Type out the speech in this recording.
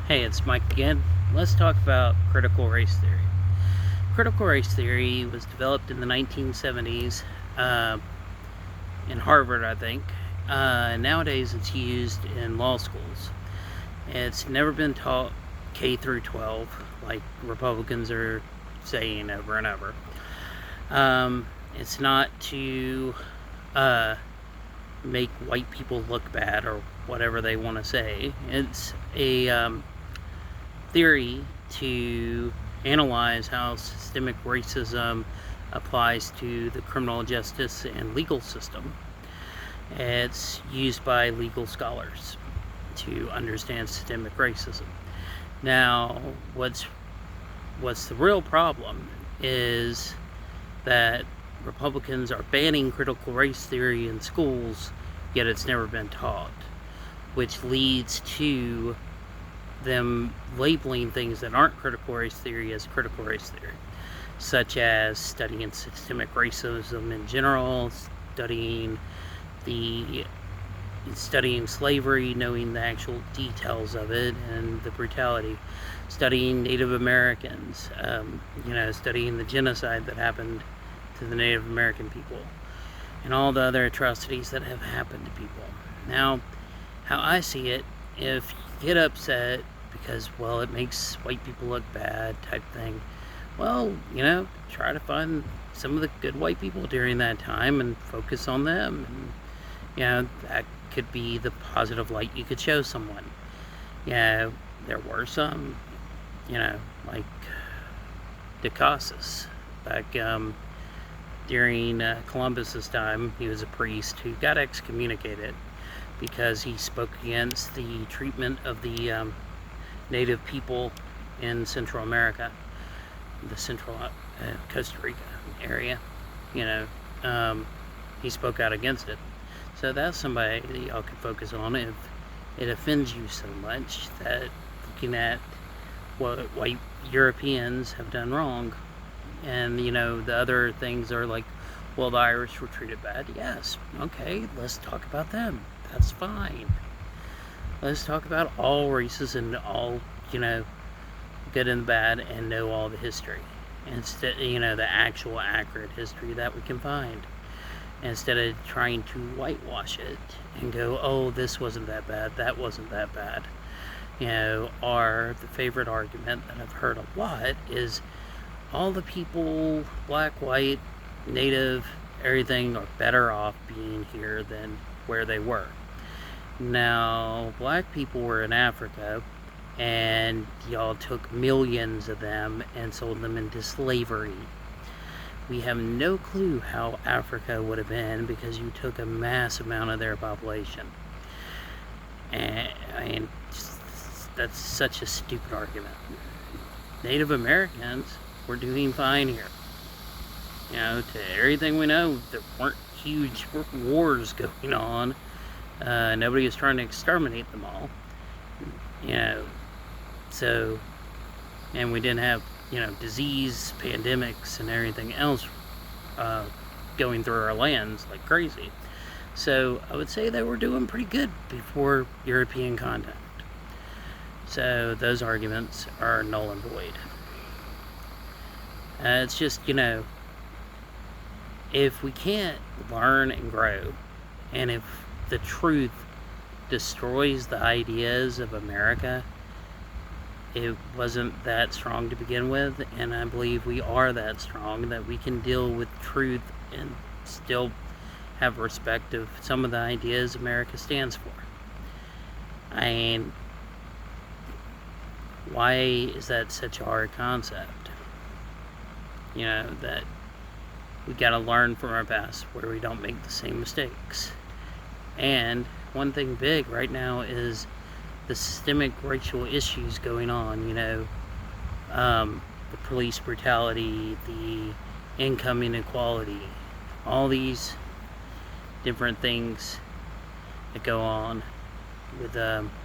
Hey, it's Mike again. Let's talk about critical race theory. Critical race theory was developed in the 1970s in Harvard, I think. Nowadays, it's used in law schools. It's never been taught K through 12, like Republicans are saying over and over. It's not to make white people look bad or whatever they want to say. It's a theory to analyze how systemic racism applies to the criminal justice and legal system. It's used by legal scholars to understand systemic racism. Now, what's the real problem is that Republicans are banning critical race theory in schools, yet it's never been taught, which leads to them labeling things that aren't critical race theory as critical race theory, such as studying systemic racism in general, studying slavery, knowing the actual details of it and the brutality, studying Native Americans, studying the genocide that happened to the Native American people, and all the other atrocities that have happened to people. Now, how I see it, if you get upset because, well, it makes white people look bad type thing, well, try to find some of the good white people during that time and focus on them. And, that could be the positive light you could show someone. There were some, like DeCassis back during Columbus's time. He was a priest who got excommunicated because he spoke against the treatment of the native people in Central America, the Central Costa Rica area. He spoke out against it. So that's somebody that y'all could focus on if it offends you so much that looking at what white Europeans have done wrong. And, the other things are like, well, the Irish were treated bad. Yes, okay, let's talk about them. That's fine. Let's talk about all races and all, good and bad, and know all the history. Instead, the actual accurate history that we can find. Instead of trying to whitewash it and go, oh, this wasn't that bad, that wasn't that bad. Or the favorite argument that I've heard a lot is all the people, black, white, native, everything, are better off being here than where they were. Now, black people were in Africa, and y'all took millions of them and sold them into slavery. We have no clue how Africa would have been because you took a mass amount of their population. And that's such a stupid argument. Native Americans were doing fine here. To everything we know, there weren't huge wars going on. Nobody was trying to exterminate them all. And we didn't have, disease, pandemics, and everything else going through our lands like crazy. So I would say they were doing pretty good before European contact. So those arguments are null and void. It's just, if we can't learn and grow, and if the truth destroys the ideas of America, it wasn't that strong to begin with, and I believe we are that strong that we can deal with truth and still have respect of some of the ideas America stands for. Why is that such a hard concept? That we gotta learn from our past where we don't make the same mistakes. And one thing big right now is the systemic racial issues going on, the police brutality, the income inequality, all these different things that go on with